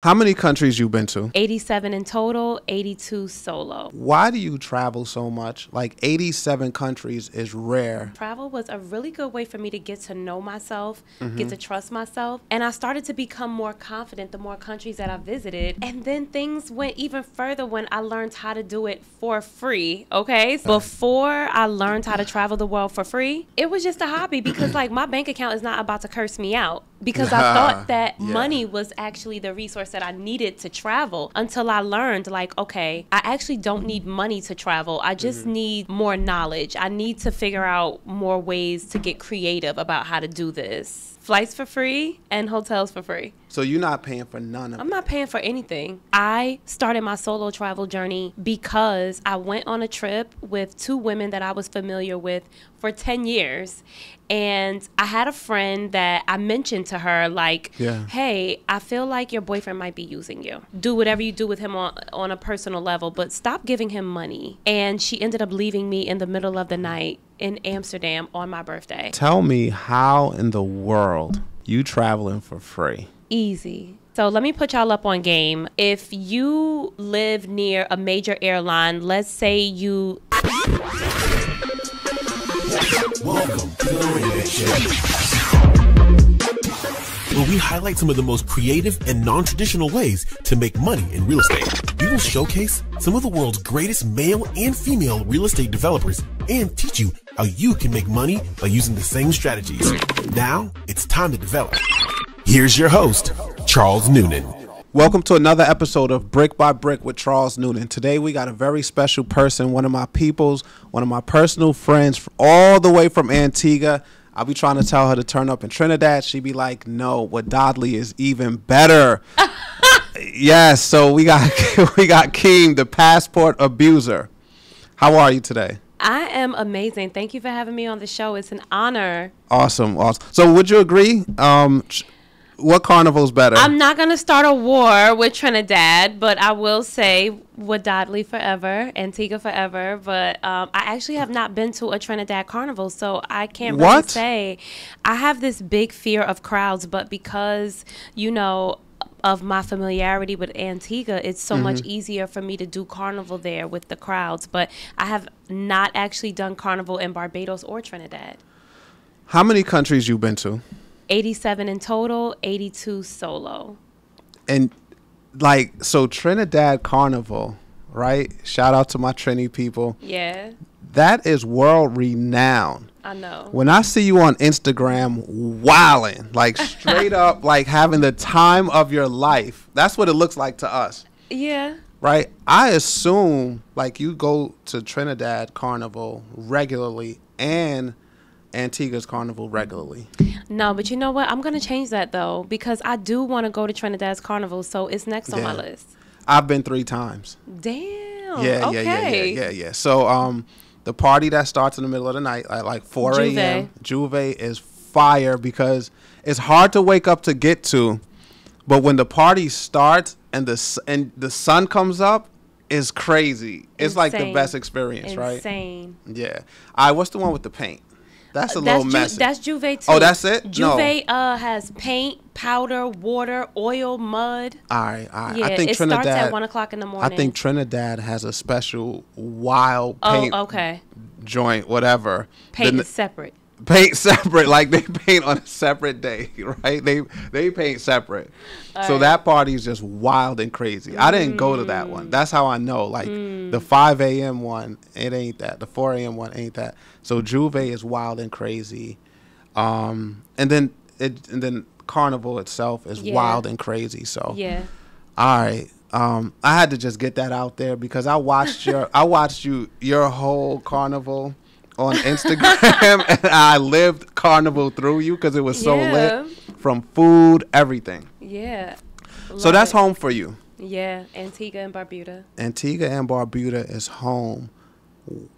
How many countries you been to? 87 in total, 82 solo. Why do you travel so much? Like 87 countries is rare. Travel was a really good way for me to get to know myself, get to trust myself. And I started to become more confident the more countries that I visited. And then things went even further when I learned how to do it for free, okay? Before I learned how to travel the world for free, it was just a hobby because like my bank account is not about to curse me out. Because I thought that money was actually the resource that I needed to travel until I learned like, okay, I actually don't need money to travel. I just need more knowledge. I need to figure out more ways to get creative about how to do this. Flights for free and hotels for free. So you're not paying for none of it? I'm not paying for anything. I started my solo travel journey because I went on a trip with two women that I was familiar with for 10 years. And I had a friend that I mentioned to her, like, hey, I feel like your boyfriend might be using you. Do whatever you do with him on a personal level, but stop giving him money. And she ended up leaving me in the middle of the night in Amsterdam on my birthday. Tell me how in the world you traveling for free? Easy. So let me put y'all up on game. If you live near a major airline, let's say you... Welcome to the Radio Show, where we highlight some of the most creative and non-traditional ways to make money in real estate. We will showcase some of the world's greatest male and female real estate developers and teach you how you can make money by using the same strategies. Now, it's time to develop. Here's your host, Charles Noonan. Welcome to another episode of Brick by Brick with Charles Noonan. Today we got a very special person, one of my peoples, one of my personal friends, all the way from Antigua. I'll be trying to tell her to turn up in Trinidad. She'd be like, no, what Dodley is even better. Yes, so we got Keem, the passport abuser. How are you today? I am amazing. Thank you for having me on the show. It's an honor. Awesome. So would you agree? What carnival's better? I'm not going to start a war with Trinidad, but I will say Dodley forever, Antigua forever. But I actually have not been to a Trinidad carnival, so I can't really say. I have this big fear of crowds, but because, you know, of my familiarity with Antigua, it's so much easier for me to do carnival there with the crowds. But I have not actually done carnival in Barbados or Trinidad. How many countries you been to? 87 in total, 82 solo. And like, so Trinidad Carnival, right? Shout out to my Trini people. Yeah. That is world renowned. I know. When I see you on Instagram wilding, like straight up, like having the time of your life, that's what it looks like to us. Yeah. Right? I assume like you go to Trinidad Carnival regularly and Antigua's Carnival regularly. No, but you know what? I'm going to change that, though, because I do want to go to Trinidad's Carnival, so it's next on my list. I've been 3 times. Damn. Yeah, okay. yeah. So the party that starts in the middle of the night at like 4 a.m. Juve is fire because it's hard to wake up to get to, but when the party starts and the sun comes up, it's crazy. It's like the best experience, right? Insane. Yeah. All right, what's the one with the paint? That's a little messy. That's Juve too. Oh, that's it? Juve has paint, powder, water, oil, mud. All right. Yeah, I think it Trinidad starts at 1 o'clock in the morning. I think Trinidad has a special wild paint joint, whatever. Paint is separate. Paint separate, like they paint on a separate day, right? They paint separate. So that party is just wild and crazy. I didn't go to that one. That's how I know. Like the 5 a.m. one, it ain't that. The 4 a.m. one ain't that. So Juve is wild and crazy. And then Carnival itself is wild and crazy. So all right. I had to just get that out there because I watched your whole carnival on Instagram and I lived carnival through you because it was so lit, from food, everything. Yeah. So that's home for you. Yeah, Antigua and Barbuda. Antigua and Barbuda is home.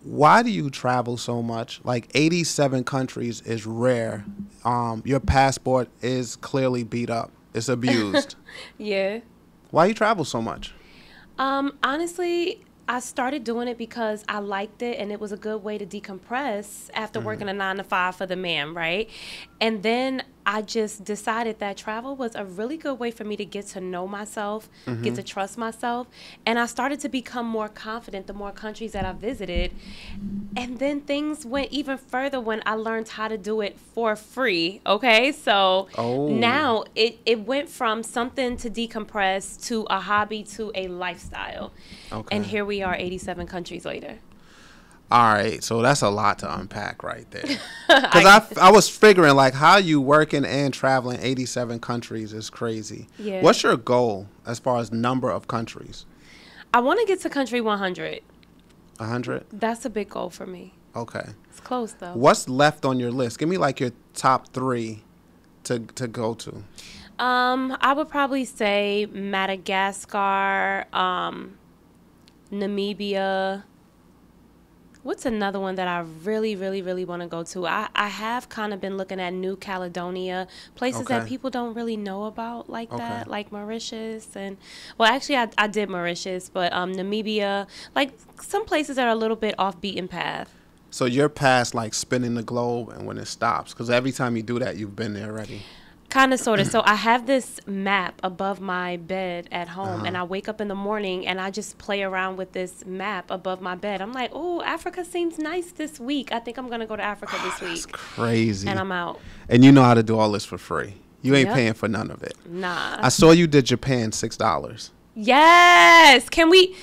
Why do you travel so much? Like 87 countries is rare. Your passport is clearly beat up. It's abused. Yeah. Why you travel so much? Honestly, I started doing it because I liked it and it was a good way to decompress after working a 9 to 5 for the man, right? And then I just decided that travel was a really good way for me to get to know myself, get to trust myself. And I started to become more confident the more countries that I visited. And then things went even further when I learned how to do it for free. Okay. So now it went from something to decompress to a hobby to a lifestyle. Okay. And here we are 87 countries later. All right, so that's a lot to unpack right there. Because I was figuring, like, how you working and traveling 87 countries is crazy. Yeah. What's your goal as far as number of countries? I want to get to country 100. 100? That's a big goal for me. Okay. It's close, though. What's left on your list? Give me, like, your top 3 to go to. I would probably say Madagascar, Namibia. What's another one that I really, really, really want to go to? I have kind of been looking at New Caledonia, places that people don't really know about like that, like Mauritius. And, well, actually, I did Mauritius, but Namibia, like some places that are a little bit off beaten path. So you're past, like, spinning the globe and when it stops, because every time you do that, you've been there already. Kind of, sort of. So I have this map above my bed at home, and I wake up in the morning and I just play around with this map above my bed. I'm like, oh, Africa seems nice this week. I think I'm going to go to Africa this week. That's crazy. And I'm out. And you know how to do all this for free. You ain't paying for none of it. Nah. I saw you did Japan, $6. Yes. Can we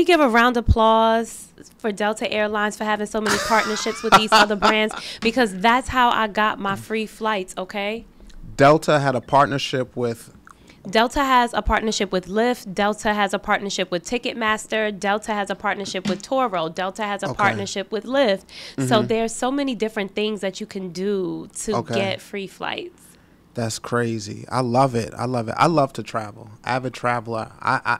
give a round of applause for Delta Airlines for having so many partnerships with these other brands? Because that's how I got my free flights, okay? Delta had a partnership with... Delta has a partnership with Lyft. Delta has a partnership with Ticketmaster. Delta has a partnership with Toro. Delta has a partnership with Lyft. So there's so many different things that you can do to get free flights. That's crazy. I love it. I love it. I love to travel. Avid traveler. I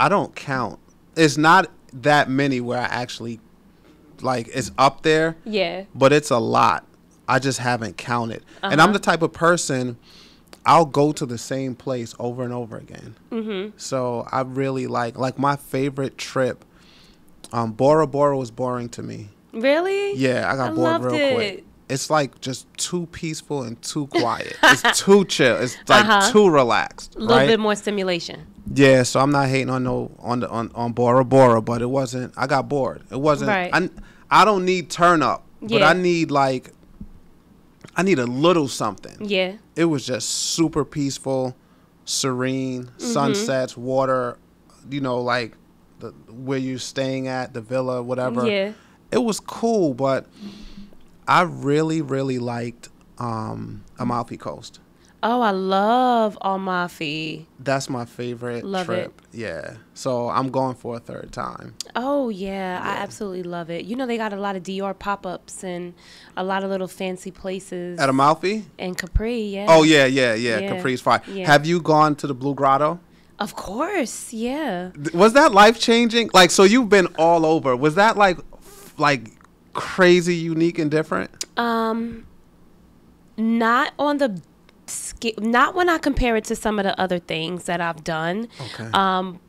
don't count. It's not that many where I actually, like, it's up there. Yeah. But it's a lot. I just haven't counted. And I'm the type of person, I'll go to the same place over and over again. So I really like my favorite trip, Bora Bora was boring to me. Really? Yeah, I got bored real quick. It's like just too peaceful and too quiet. It's too chill. It's like too relaxed. A little bit more stimulation. Yeah, so I'm not hating on Bora Bora, but it wasn't. I got bored. It wasn't. Right. I don't need turn up, but I need a little something. Yeah. It was just super peaceful, serene, sunsets, water, like where you're staying at, the villa, whatever. Yeah. It was cool, but I really, really liked Amalfi Coast. Oh, I love Amalfi. That's my favorite trip. Yeah. So I'm going for a third time. Oh, yeah. I absolutely love it. They got a lot of Dior pop-ups and a lot of little fancy places. At Amalfi? And Capri, yeah. Oh, yeah. Capri's fine. Yeah. Have you gone to the Blue Grotto? Of course, yeah. Was that life-changing? Like, so you've been all over. Was that, like crazy, unique, and different? Not on the... Not when I compare it to some of the other things that I've done. Okay.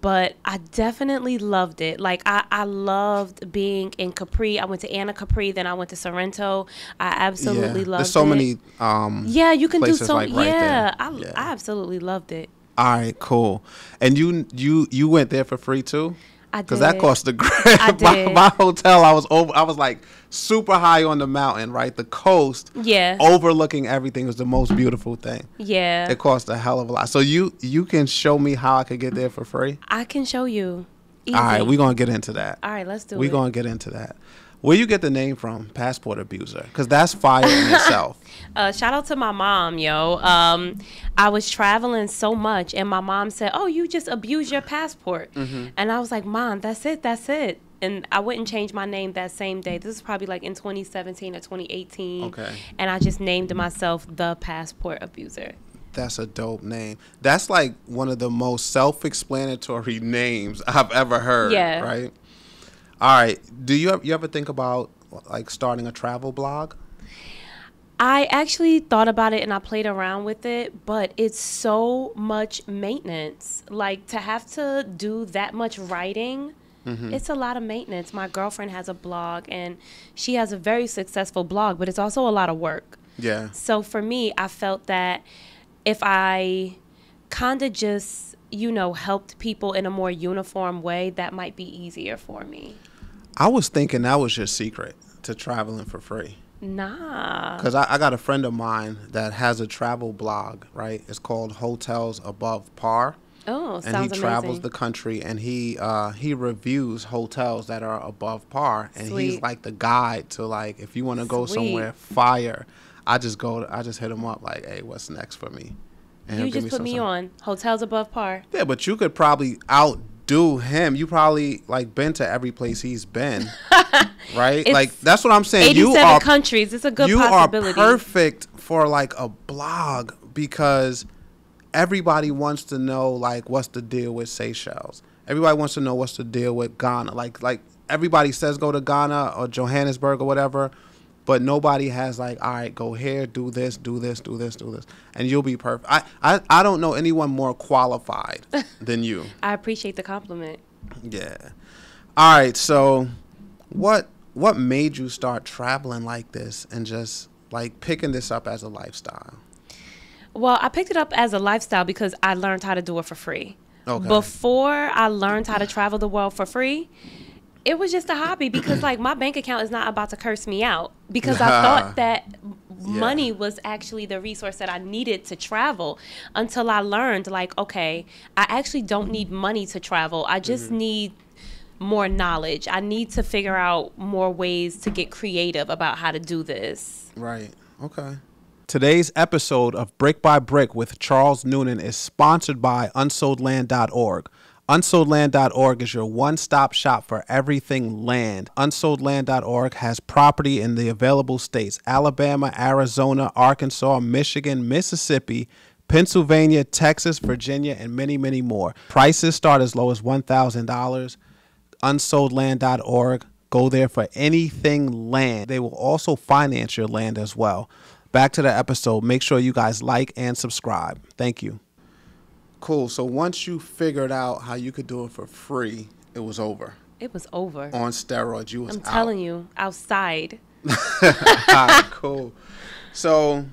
But I definitely loved it. Like I loved being in Capri. I went to Anna Capri, then I went to Sorrento. I absolutely loved it. There's so many you can do so like right there. I absolutely loved it. All right, cool. And you went there for free too? I did. Because that cost a grand. I did. My hotel, I was like super high on the mountain, right? The coast, overlooking everything was the most beautiful thing. Yeah. It cost a hell of a lot. So you can show me how I could get there for free? I can show you. Easy. All right, we're going to get into that. All right, let's do it. We're going to get into that. Where you get the name from, Passport Abuser? Because that's fire in itself. Shout out to my mom, yo. I was traveling so much, and my mom said, oh, you just abuse your passport. And I was like, Mom, that's it. And I wouldn't change my name that same day. This is probably like in 2017 or 2018. Okay. And I just named myself The Passport Abuser. That's a dope name. That's like one of the most self-explanatory names I've ever heard. Yeah. Right? All right. Do you ever think about like starting a travel blog? I actually thought about it and I played around with it, but it's so much maintenance. Like to have to do that much writing, it's a lot of maintenance. My girlfriend has a blog and she has a very successful blog, but it's also a lot of work. Yeah. So for me, I felt that if I kind of just, helped people in a more uniform way, that might be easier for me. I was thinking that was your secret to traveling for free. Nah. Because I got a friend of mine that has a travel blog, right? It's called Hotels Above Par. Oh, sounds amazing. And he travels the country, and he reviews hotels that are above par. And Sweet. He's like the guide to, like, if you want to go somewhere fire, I just hit him up like, hey, what's next for me? And you just put me on Hotels Above Par. Yeah, but you could probably outdo him. You probably like been to every place he's been, right? Like that's what I'm saying. 87 countries. It's a good possibility. You are perfect for like a blog because everybody wants to know like what's the deal with Seychelles. Everybody wants to know what's the deal with Ghana. Like everybody says go to Ghana or Johannesburg or whatever. But nobody has like, all right, go here, do this, do this, do this, do this. And you'll be perfect. I don't know anyone more qualified than you. I appreciate the compliment. Yeah. All right. So what made you start traveling like this and just like picking this up as a lifestyle? Well, I picked it up as a lifestyle because I learned how to do it for free. Okay. Before I learned how to travel the world for free, it was just a hobby because like my bank account is not about to curse me out because I thought that money was actually the resource that I needed to travel until I learned like, okay, I actually don't need money to travel. I just need more knowledge. I need to figure out more ways to get creative about how to do this. Right. Okay. Today's episode of Brick by Brick with Charles Noonan is sponsored by unsoldland.org. Unsoldland.org is your one-stop shop for everything land. Unsoldland.org has property in the available states: Alabama, Arizona, Arkansas, Michigan, Mississippi, Pennsylvania, Texas, Virginia, and many, many more. Prices start as low as $1,000. Unsoldland.org. Go there for anything land. They will also finance your land as well. Back to the episode. Make sure you guys like and subscribe. Thank you. Cool. So once you figured out how you could do it for free, it was over. It was over. On steroids, you was out. I'm telling you, outside. All right, cool. So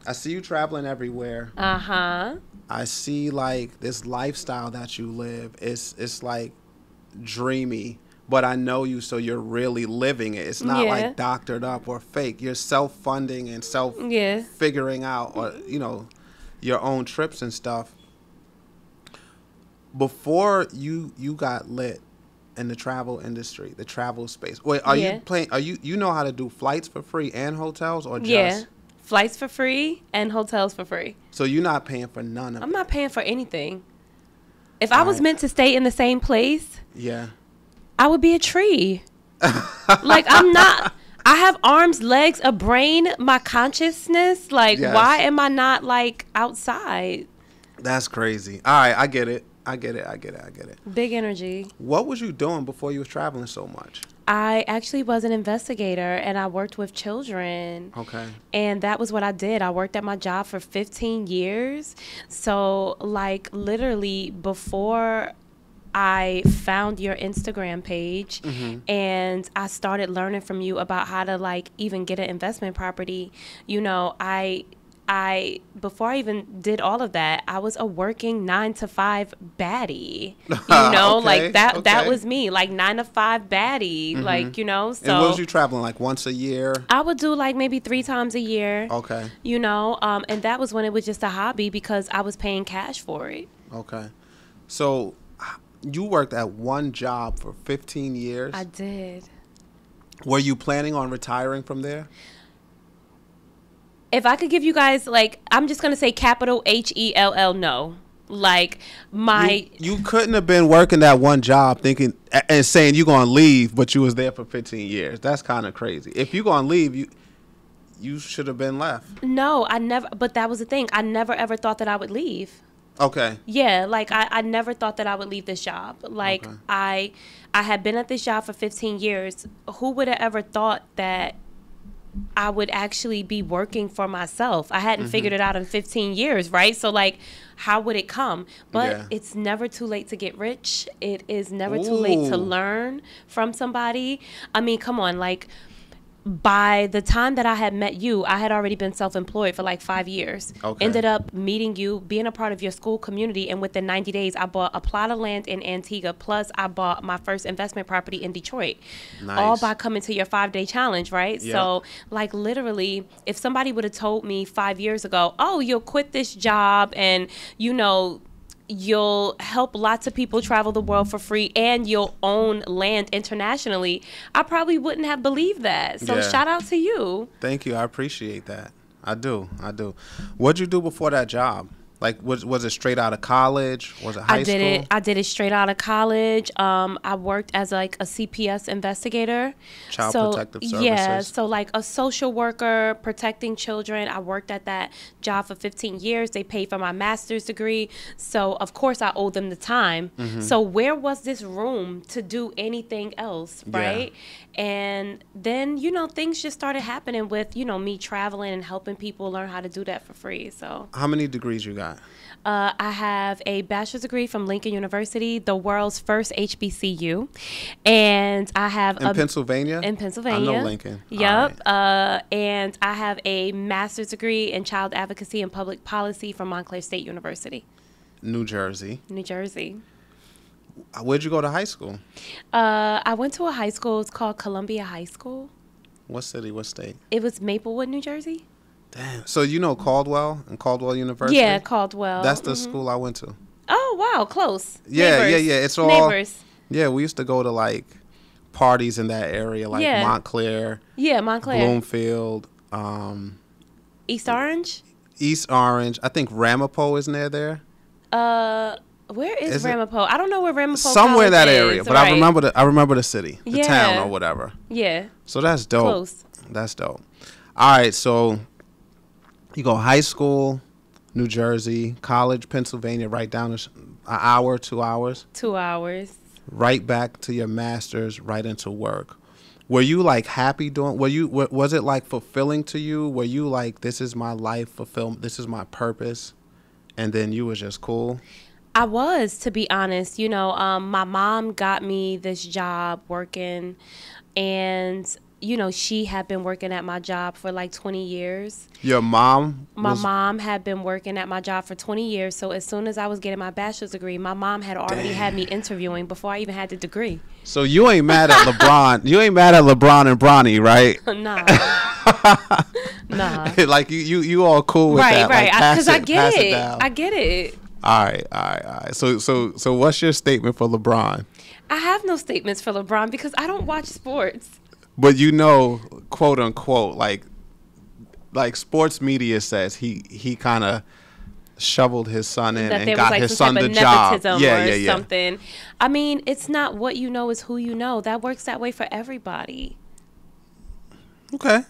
I see you traveling everywhere. Uh-huh. I see like this lifestyle that you live. It's like dreamy, but I know you, so you're really living it. It's not like doctored up or fake. You're self-funding and figuring out, or your own trips and stuff. Before you got lit in the travel industry, the travel space. Wait, are you playing? Are you know how to do flights for free and hotels, or just flights for free and hotels for free? So you're not paying for none of it. I'm not paying for anything. If I was meant to stay in the same place, I would be a tree. Like I'm not. I have arms, legs, a brain, my consciousness. Like why am I not like outside? That's crazy. All right, I get it. I get it. Big energy. What was you doing before you was traveling so much? I actually was an investigator and I worked with children. Okay. And that was what I did. I worked at my job for 15 years. So like literally before I found your Instagram page and I started learning from you about how to like even get an investment property, I before I even did all of that, I was a working 9-to-5 baddie, like that was me, like 9-to-5 baddie, like, so. And what was you traveling like once a year? I would do like maybe 3 times a year. Okay. And that was when it was just a hobby because I was paying cash for it. Okay. So you worked at one job for 15 years? I did. Were you planning on retiring from there? If I could give you guys, like, I'm just going to say capital HELL, no. Like, You couldn't have been working that one job thinking and saying you're going to leave, but you was there for 15 years. That's kind of crazy. If you're going to leave, you should have been left. No, I never, but that was the thing. I never, ever thought that I would leave. Okay. Yeah, like, I never thought that I would leave this job. Like, I had been at this job for 15 years. Who would have ever thought that I would actually be working for myself? I hadn't figured it out in 15 years, right? So, like, how would it come? But it's never too late to get rich. It is never too late to learn from somebody. I mean, come on, like, by the time that I had met you, I had already been self-employed for like 5 years. Okay. Ended up meeting you, being a part of your school community, and within 90 days, I bought a plot of land in Antigua, plus I bought my first investment property in Detroit. Nice. All by coming to your 5-day challenge, right? Yep. So, like, literally, if somebody would have told me 5 years ago, oh, you'll quit this job and, you know, you'll help lots of people travel the world for free and you'll own land internationally, I probably wouldn't have believed that. So shout out to you. Thank you. I appreciate that. I do. What'd you do before that job? Like, was it straight out of college? Was it high school? I did it straight out of college. I worked as like a CPS investigator. Child Protective Services. Yeah, so like a social worker protecting children. I worked at that job for 15 years. They paid for my master's degree. So, of course, I owed them the time. So where was this room to do anything else, right? Yeah. And then, you know, things just started happening with, you know, me traveling and helping people learn how to do that for free. So, how many degrees you got? I have a bachelor's degree from Lincoln University, the world's first HBCU, and I have in Pennsylvania. In Pennsylvania, I know Lincoln. Yep. Right. And I have a master's degree in child advocacy and public policy from Montclair State University, New Jersey. New Jersey. Where'd you go to high school? I went to a high school. It's called Columbia High School. What city? What state? It was Maplewood, New Jersey. Damn. So you know Caldwell and Caldwell University? Yeah, Caldwell. That's the school I went to. Oh, wow. Close. Yeah, Neighbors. yeah. It's all Neighbors. Yeah, we used to go to like parties in that area, like Montclair. Yeah, Montclair. Bloomfield. East Orange? East Orange. I think Ramapo is near there. Where is Ramapo? I don't know where Ramapo somewhere in that area, is, but right. I remember the city, the town or whatever. Yeah. So that's dope. Close. That's dope. All right, so you go high school, New Jersey, college, Pennsylvania, right down an hour, 2 hours. 2 hours. Right back to your master's, right into work. Were you like happy doing? Was it like fulfilling to you? Were you like, this is my life fulfillment, this is my purpose, and then you was just cool? I was, to be honest. You know, my mom got me this job working, and you know, she had been working at my job for like 20 years. Your mom? My mom had been working at my job for 20 years. So as soon as I was getting my bachelor's degree, my mom had already had me interviewing before I even had the degree. So you ain't mad at LeBron. You ain't mad at LeBron and Bronny, right? Nah. Nah. Like you all cool with that. Right. Because I get it. I get it. All right. So what's your statement for LeBron? I have no statements for LeBron because I don't watch sports. But you know, quote unquote, like sports media says he kind of shoveled his son in and got his son the job. Yeah. Something. I mean, it's not what you know, is who you know. That works that way for everybody. Okay.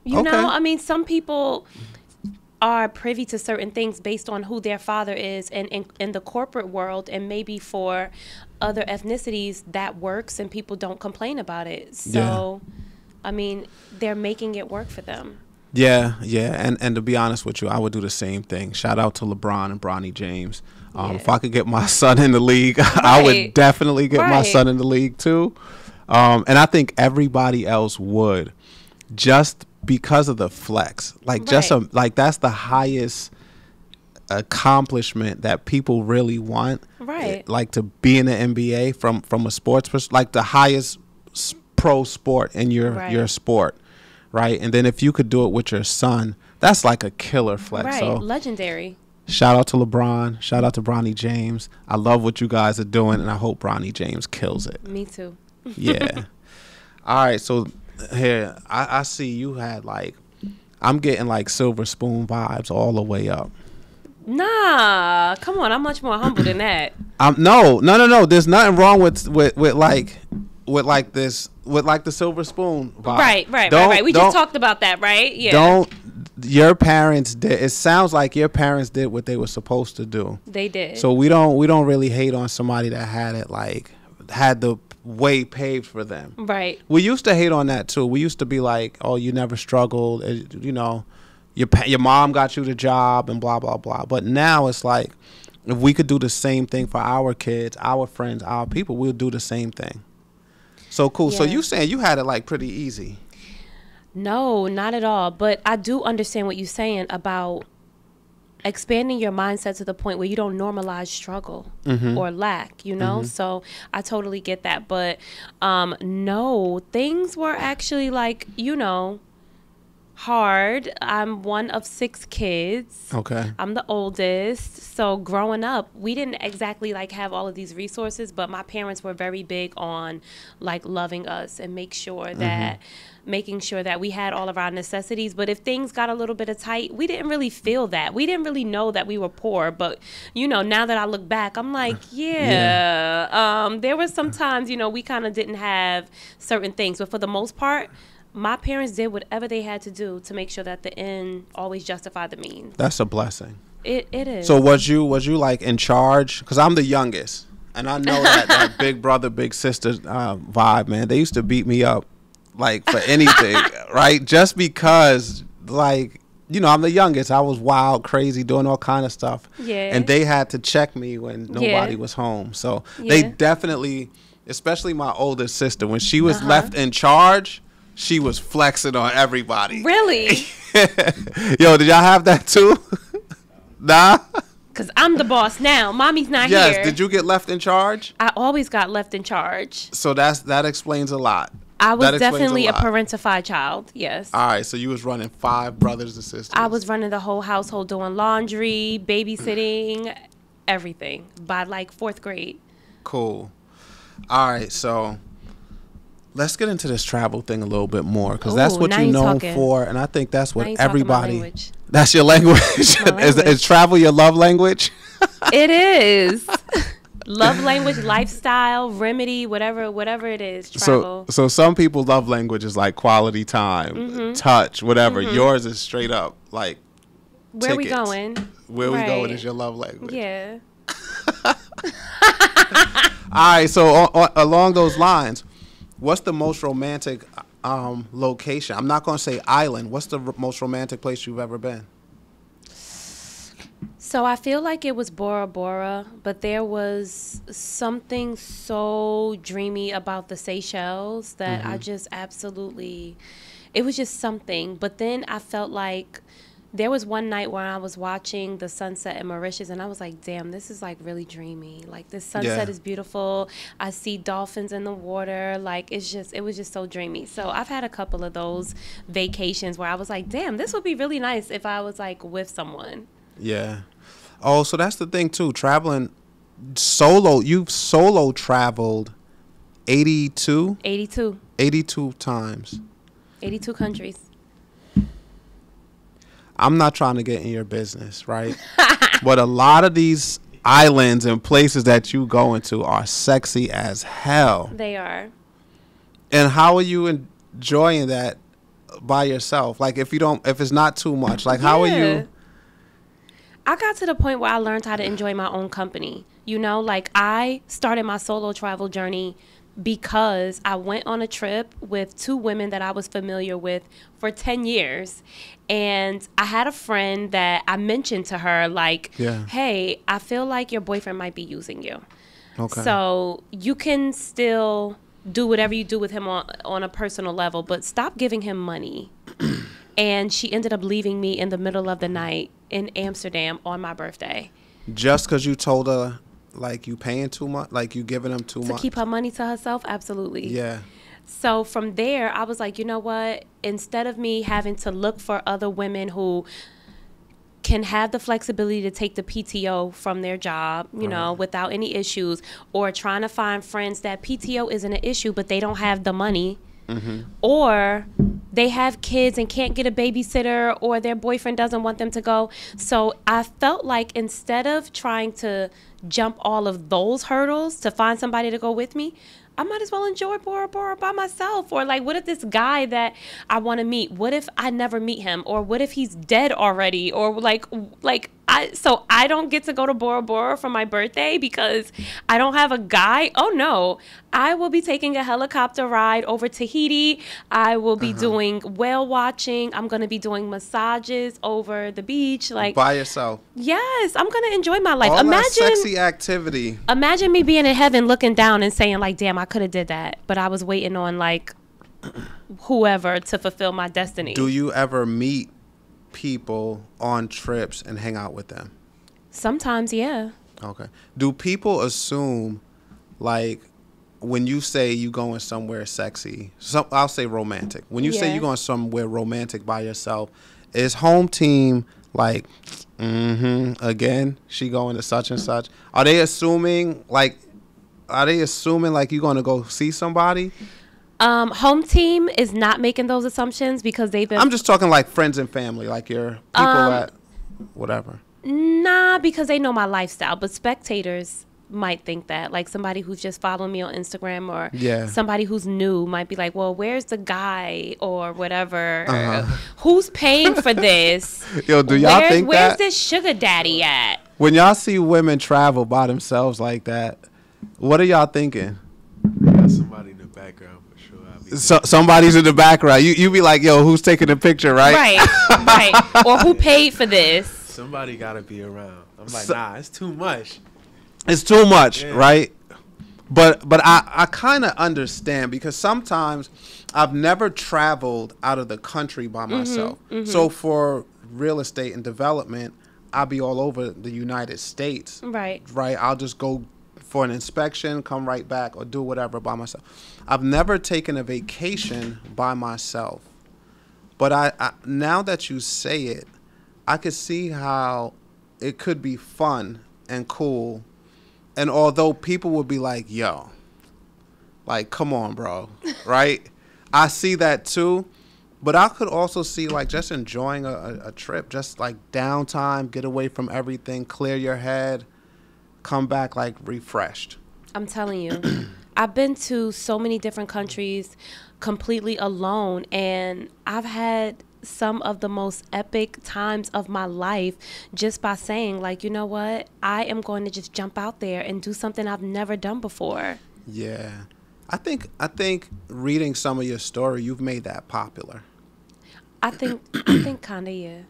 You know, I mean, some people are privy to certain things based on who their father is, and in the corporate world, and maybe for other ethnicities that works and people don't complain about it. So, I mean, they're making it work for them. Yeah. And to be honest with you, I would do the same thing. Shout out to LeBron and Bronny James. If I could get my son in the league, I would definitely get my son in the league too. And I think everybody else would, just because of the flex. Like like that's the highest accomplishment that people really want. Right. Like to be in the NBA from a sports perspective, like the highest pro sport in your sport. Right. And then if you could do it with your son, that's like a killer flex. Right. So, legendary. Shout out to LeBron. Shout out to Bronny James. I love what you guys are doing, and I hope Bronny James kills it. Me too. Yeah. All right. So here, I see you had like, I'm getting like Silver Spoon vibes all the way up. Nah, come on. I'm much more humble than that. No. There's nothing wrong with the Silver Spoon vibe. Right. We just talked about that, right? Yeah. Your parents did. It sounds like your parents did what they were supposed to do. They did. So we don't really hate on somebody that had the way paved for them. Right. We used to hate on that too. We used to be like, oh, you never struggled. You know, your mom got you the job and blah, blah, blah. But now it's like, if we could do the same thing for our kids, our friends, our people, we'll do the same thing. So cool. Yeah. So you saying you had it like pretty easy. No, not at all. But I do understand what you're saying about expanding your mindset to the point where you don't normalize struggle or lack, you know? So I totally get that. But no, things were actually like, you know, hard. I'm one of 6 kids. Okay. I'm the oldest. So growing up, we didn't exactly like have all of these resources, but my parents were very big on like loving us and making sure that we had all of our necessities. But if things got a little bit of tight, we didn't really feel that. We didn't really know that we were poor. But, you know, now that I look back, I'm like, there were some times, you know, we kind of didn't have certain things. But for the most part, my parents did whatever they had to do to make sure that the end always justified the means. That's a blessing. It is. So was you like in charge? Because I'm the youngest. And I know that big brother, big sister vibe, man. They used to beat me up like for anything, right? Just because, like, you know, I'm the youngest. I was wild, crazy, doing all kind of stuff. Yeah. And they had to check me when nobody was home. So they definitely, especially my older sister, when she was left in charge, she was flexing on everybody. Really? Yo, did y'all have that too? Nah? Because I'm the boss now. Mommy's not here. Yes. Did you get left in charge? I always got left in charge. So that explains a lot. I was definitely a parentified child, yes. All right, so you was running 5 brothers and sisters. I was running the whole household, doing laundry, babysitting, everything by like 4th grade. Cool. All right, so let's get into this travel thing a little bit more, because that's what you're known for, and I think that's what everybody. That's your language. Is travel your love language? It is. Love language, lifestyle, remedy, whatever it is. Travel. So some people love language is like quality time, touch, whatever. Yours is straight up like where tickets. We going? Where we going is your love language. Yeah. All right. So along those lines, what's the most romantic location? I'm not going to say island. What's the most romantic place you've ever been? So I feel like it was Bora Bora, but there was something so dreamy about the Seychelles that I just absolutely, it was just something. But then I felt like there was one night where I was watching the sunset in Mauritius, and I was like, damn, this is like really dreamy. Like this sunset is beautiful. I see dolphins in the water. Like it was just so dreamy. So I've had a couple of those vacations where I was like, damn, this would be really nice if I was like with someone. Yeah. Oh, so that's the thing too. Traveling solo. You've solo traveled 82 times. 82 countries. I'm not trying to get in your business, right? But a lot of these islands and places that you go into are sexy as hell. They are. And how are you enjoying that by yourself? Like if it's not too much, like how are you? I got to the point where I learned how to enjoy my own company. You know, like I started my solo travel journey because I went on a trip with 2 women that I was familiar with for 10 years. And I had a friend that I mentioned to her, like, hey, I feel like your boyfriend might be using you. Okay. So you can still do whatever you do with him on a personal level, but stop giving him money. And she ended up leaving me in the middle of the night in Amsterdam on my birthday. Just because you told her, like, you paying too much? Like, you giving them too much? To keep her money to herself? Absolutely. Yeah. So from there, I was like, you know what? Instead of me having to look for other women who can have the flexibility to take the PTO from their job, you know, without any issues, or trying to find friends that PTO isn't an issue, but they don't have the money, or they have kids and can't get a babysitter, or their boyfriend doesn't want them to go. So I felt like instead of trying to jump all of those hurdles to find somebody to go with me, I might as well enjoy Bora Bora by myself. Or like, what if this guy that I want to meet, what if I never meet him? Or what if he's dead already? Or so I don't get to go to Bora Bora for my birthday because I don't have a guy? Oh no, I will be taking a helicopter ride over Tahiti. I will be doing whale watching. I'm going to be doing massages over the beach. Like by yourself. Yes, I'm going to enjoy my life. All that sexy activity. Imagine me being in heaven looking down and saying like, damn, I could have did that, but I was waiting on like whoever to fulfill my destiny. Do you ever meet people on trips and hang out with them? Sometimes, yeah. Okay. Do people assume, like, when you say you going somewhere sexy, I'll say romantic. When you say you going somewhere romantic by yourself, is home team like, again, she going to such and such? Are they assuming like you going to go see somebody? Home team is not making those assumptions because they've been. I'm just talking like friends and family, like your people at whatever. Nah, because they know my lifestyle. But spectators might think that, like somebody who's just following me on Instagram or somebody who's new might be like, well, where's the guy or whatever? Who's paying for this? Yo, do y'all think where's this sugar daddy at? When y'all see women travel by themselves like that, what are y'all thinking? Got somebody in the background for sure. Somebody's in the background. You be like, yo, who's taking the picture, right? Right. Or who paid for this? Somebody gotta be around. I'm like, nah, it's too much. It's too much, right? But I kind of understand because sometimes I've never traveled out of the country by myself. So for real estate and development, I'll be all over the United States. Right. I'll just go for an inspection, come right back, or do whatever by myself. I've never taken a vacation by myself. But I now that you say it, I could see how it could be fun and cool. And although people would be like, yo, like, come on, bro, right? I see that too. But I could also see, like, just enjoying a trip, just, like, downtime, get away from everything, clear your head, come back, like, refreshed. I'm telling you, I've been to so many different countries completely alone, and I've had some of the most epic times of my life just by saying, like, you know what, I am going to just jump out there and do something I've never done before. Yeah. I think reading some of your story, you've made that popular. I think kind of, yeah.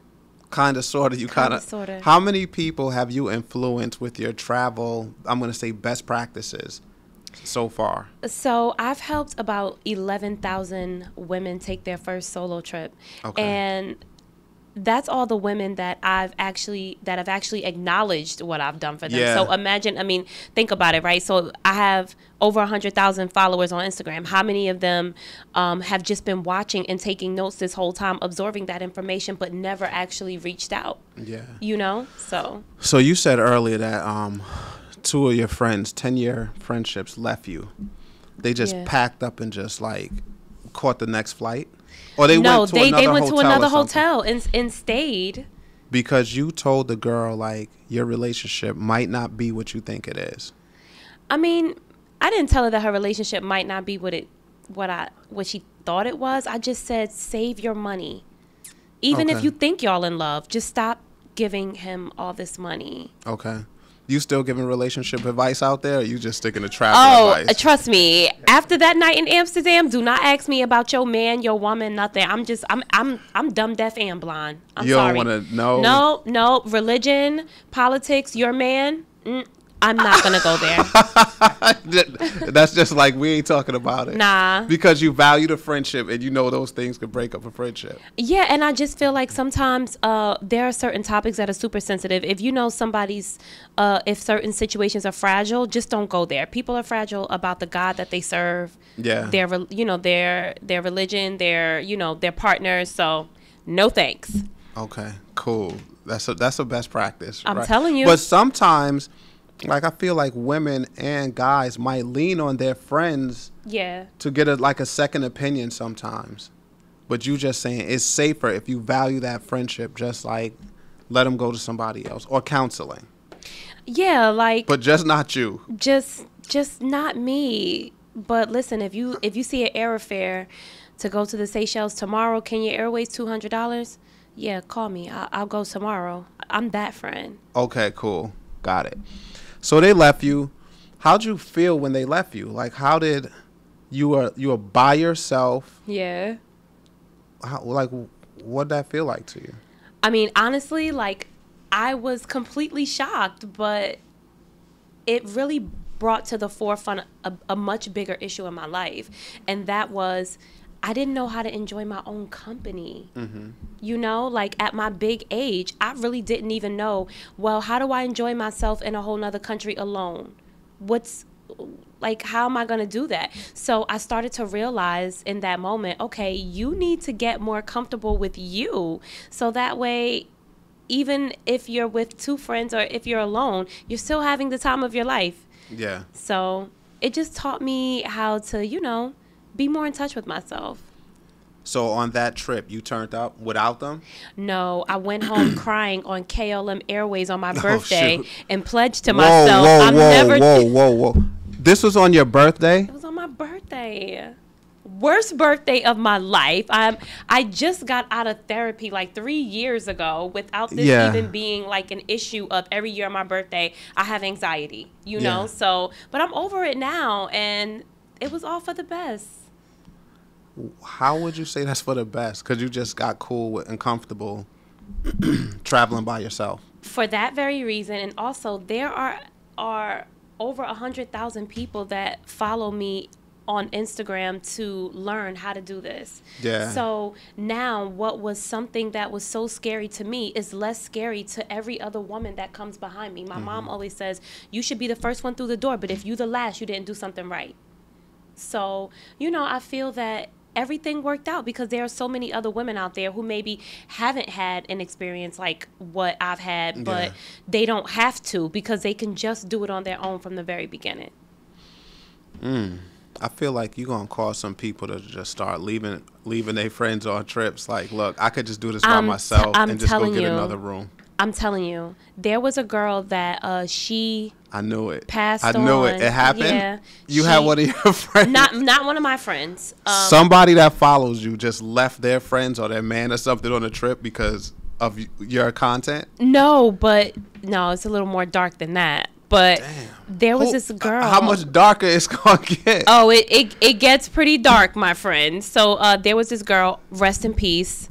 Kind of, sort of. You kind of, sort of. How many people have you influenced with your travel, I'm going to say, best practices so far? So I've helped about 11,000 women take their first solo trip. Okay. And that's all the women that I've actually acknowledged what I've done for them. Yeah. So imagine, I mean, think about it, right? So I have over 100,000 followers on Instagram. How many of them have just been watching and taking notes this whole time, absorbing that information, but never actually reached out? Yeah. You know? So you said earlier that two of your friends, 10-year friendships, left you. They just packed up and just, like, caught the next flight? Or they went to another hotel and stayed. Because you told the girl, like, your relationship might not be what you think it is. I mean, I didn't tell her that her relationship might not be what she thought it was. I just said, save your money. Even if you think y'all in love, just stop giving him all this money. Okay. You still giving relationship advice out there, or you just sticking to travel advice? Trust me. After that night in Amsterdam, do not ask me about your man, your woman, nothing. I'm dumb, deaf, and blind. I'm sorry. You don't want to know? No. Religion, politics, your man. I'm not going to go there. That's just like, we ain't talking about it. Nah. Because you value the friendship and you know those things could break up a friendship. Yeah, and I just feel like sometimes there are certain topics that are super sensitive. If you know somebody's, if certain situations are fragile, just don't go there. People are fragile about the God that they serve. Yeah. Their religion, their partners. So no thanks. Okay, cool. That's a best practice. I'm telling you. But sometimes, like, I feel like women and guys might lean on their friends to get a second opinion sometimes. But you just saying it's safer if you value that friendship, just like let them go to somebody else or counseling. Yeah, like. But just not you. Just not me. But listen, if you see an airfare to go to the Seychelles tomorrow, Kenya Airways $200. Yeah, call me. I'll go tomorrow. I'm that friend. Okay, cool. Got it. So they left you. How'd you feel when they left you? Like, how did you were by yourself? Yeah. What'd that feel like to you? I mean, honestly, like, I was completely shocked, but it really brought to the forefront a much bigger issue in my life. And that was, I didn't know how to enjoy my own company. You know, like at my big age, I really didn't even know, well, how do I enjoy myself in a whole nother country alone? How am I going to do that? So I started to realize in that moment, okay, you need to get more comfortable with you. So that way, even if you're with two friends or if you're alone, you're still having the time of your life. Yeah. So it just taught me how to, you know, be more in touch with myself. So on that trip, you turned up without them? No, I went home crying on KLM Airways on my birthday shoot. and pledged to myself Whoa. This was on your birthday? It was on my birthday. Worst birthday of my life. I just got out of therapy like 3 years ago without this even being like an issue of every year on my birthday I have anxiety, you know? So, but I'm over it now, and it was all for the best. How would you say that's for the best? Because you just got cool and comfortable traveling by yourself. For that very reason, and also there are over 100,000 people that follow me on Instagram to learn how to do this. Yeah. So now what was something that was so scary to me is less scary to every other woman that comes behind me. My mom always says, you should be the first one through the door, but if you the last, you didn't do something right. So, you know, I feel that everything worked out because there are so many other women out there who maybe haven't had an experience like what I've had, but they don't have to because they can just do it on their own from the very beginning. I feel like you're going to cause some people to just start leaving their friends on trips. Like, look, I could just do this by myself and just go get another room. I'm telling you, there was a girl that I knew it. Passed I knew it. It happened? Yeah. You had one of your friends? Not one of my friends. Somebody that follows you just left their friends or their man or something on a trip because of your content? No, it's a little more dark than that. But there was this girl. How much darker it's going to get? Oh, it gets pretty dark, my friend. So there was this girl, rest in peace.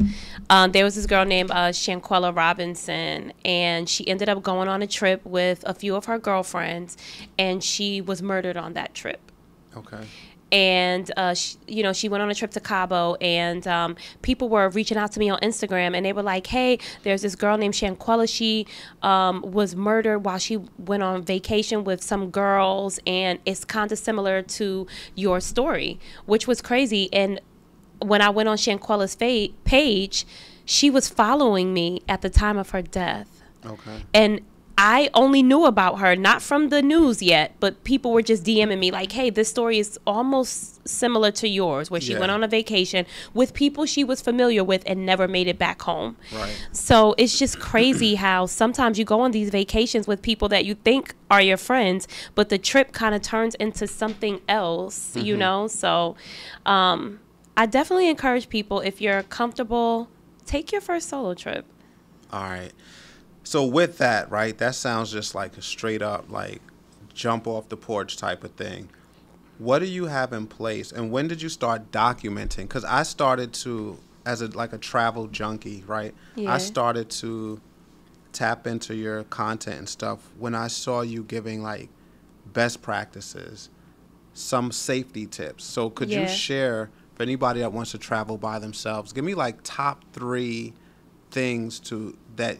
There was this girl named Shakeemah Robinson, and she ended up going on a trip with a few of her girlfriends, and she was murdered on that trip. Okay. And, she went on a trip to Cabo, and people were reaching out to me on Instagram, and they were like, hey, there's this girl named Shakeemah. She was murdered while she went on vacation with some girls, and it's kind of similar to your story, which was crazy. And when I went on Shakeemah's page, she was following me at the time of her death. Okay. And I only knew about her, not from the news yet, but people were just DMing me like, hey, this story is almost similar to yours, where she went on a vacation with people she was familiar with and never made it back home. Right. So it's just crazy how sometimes you go on these vacations with people that you think are your friends, but the trip kind of turns into something else, you know? So I definitely encourage people, if you're comfortable, take your first solo trip. All right. So with that, right, that sounds just like a straight up, like, jump off the porch type of thing. What do you have in place, and when did you start documenting? Because I started to, as a travel junkie, right, I started to tap into your content and stuff when I saw you giving, like, best practices, some safety tips. So could you share, for anybody that wants to travel by themselves, give me, like, top 3 things that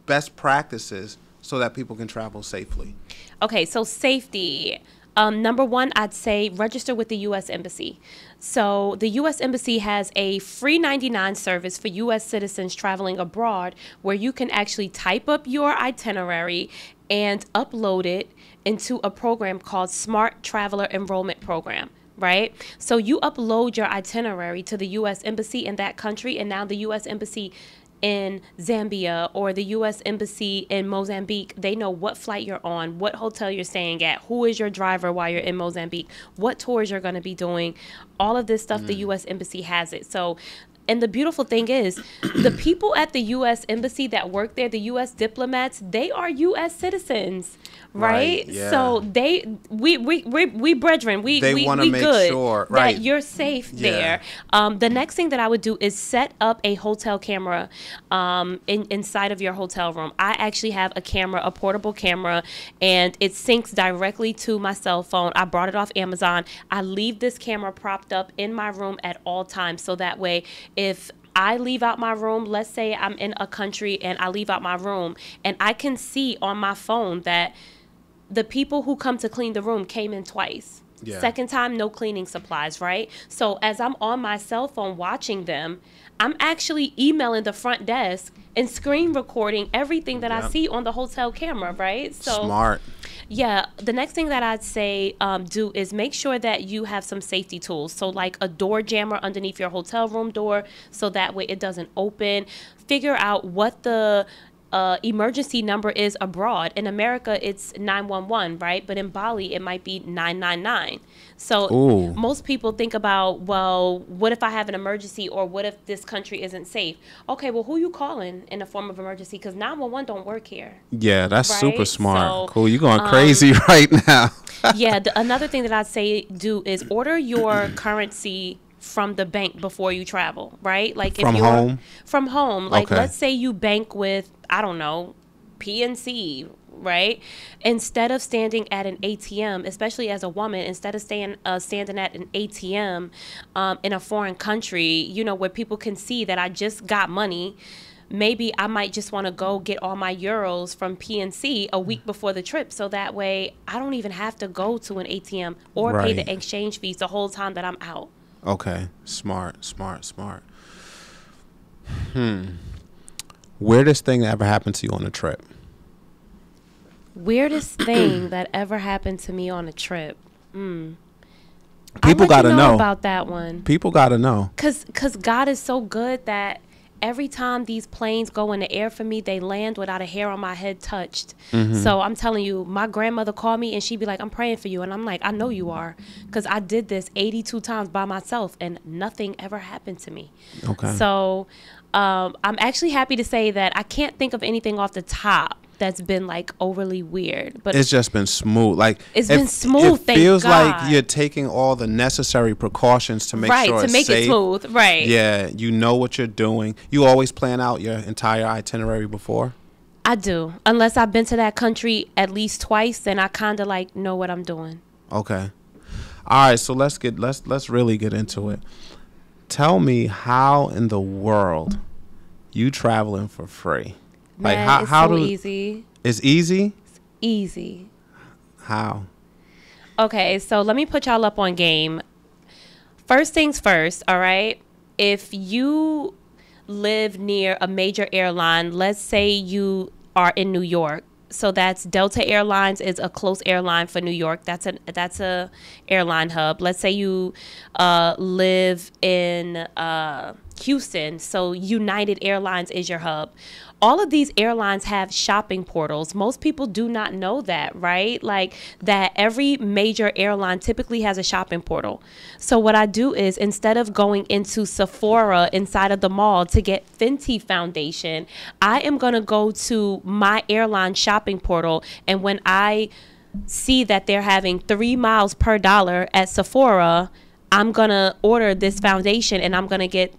best practices so that people can travel safely? Okay, so safety. Number one, I'd say register with the U.S. Embassy. So the U.S. Embassy has a free 99 service for U.S. citizens traveling abroad, where you can actually type up your itinerary and upload it into a program called Smart Traveler Enrollment Program. Right? So you upload your itinerary to the U.S. Embassy in that country, and now the U.S. Embassy in Zambia or the U.S. Embassy in Mozambique, they know what flight you're on, what hotel you're staying at, who is your driver while you're in Mozambique, what tours you're going to be doing. All of this stuff, the U.S. Embassy has it. So And the beautiful thing is, the people at the U.S. Embassy that work there, the U.S. diplomats, they are U.S. citizens, right? Yeah. So we brethren, we want to make good sure, right, that you're safe there. The next thing that I would do is set up a hotel camera inside of your hotel room. I actually have a portable camera, and it syncs directly to my cell phone. I brought it off Amazon. I leave this camera propped up in my room at all times, so that way, if I leave out my room, let's say I'm in a country and I leave out my room, and I can see on my phone that the people who come to clean the room came in twice. Yeah. Second time, no cleaning supplies, right? So as I'm on my cell phone watching them, I'm actually emailing the front desk and screen recording everything that I see on the hotel camera, right? So smart. Yeah, the next thing that I'd say do is make sure that you have some safety tools. So like a door jammer underneath your hotel room door, so that way it doesn't open. Figure out what the emergency number is abroad. In America, it's 911, right? But in Bali, it might be 999. So most people think about, well, what if I have an emergency, or what if this country isn't safe? Okay, well, who you calling in a form of emergency? Because 911 don't work here. Yeah, that's right? super smart. So, cool. You're going crazy right now. Yeah, another thing that I'd say do is order your currency from the bank before you travel, right? Like from home? From home. Like okay. Let's say you bank with, I don't know, PNC, right? Instead of standing at an ATM, especially as a woman, instead of standing at an ATM in a foreign country, you know, where people can see that I just got money, maybe I might just want to go get all my euros from PNC a week before the trip, so that way I don't even have to go to an ATM or pay the exchange fees the whole time that I'm out. Okay, smart. Weirdest thing that ever happened to you on a trip? Weirdest thing that ever happened to me on a trip? People gotta know about that one. People gotta know. Cause God is so good that every time these planes go in the air for me, they land without a hair on my head touched. So I'm telling you, my grandmother called me and she'd be like, I'm praying for you. And I'm like, I know you are. Because I did this 82 times by myself and nothing ever happened to me. Okay. So I'm actually happy to say that I can't think of anything off the top that's been like overly weird, but it's just been smooth. Like it's been smooth. It feels like you're taking all the necessary precautions to make sure it's safe. It smooth. Right. Yeah, you know what you're doing. You always plan out your entire itinerary before. I do, unless I've been to that country at least twice, then I kind of like know what I'm doing. Okay. All right, so let's really get into it. Tell me how in the world you traveling for free. Like how easy. It's easy? It's easy. How? Okay, so let me put y'all up on game. First things first, all right? If you live near a major airline, let's say you are in New York. So that's Delta Airlines is a close airline for New York. That's a airline hub. Let's say you live in Houston, so United Airlines is your hub. All of these airlines have shopping portals. Most people do not know that, right? Like that every major airline typically has a shopping portal. So what I do is instead of going into Sephora inside of the mall to get Fenty foundation, I am going to go to my airline shopping portal, and when I see that they're having 3 miles per dollar at Sephora, I'm going to order this foundation and I'm going to get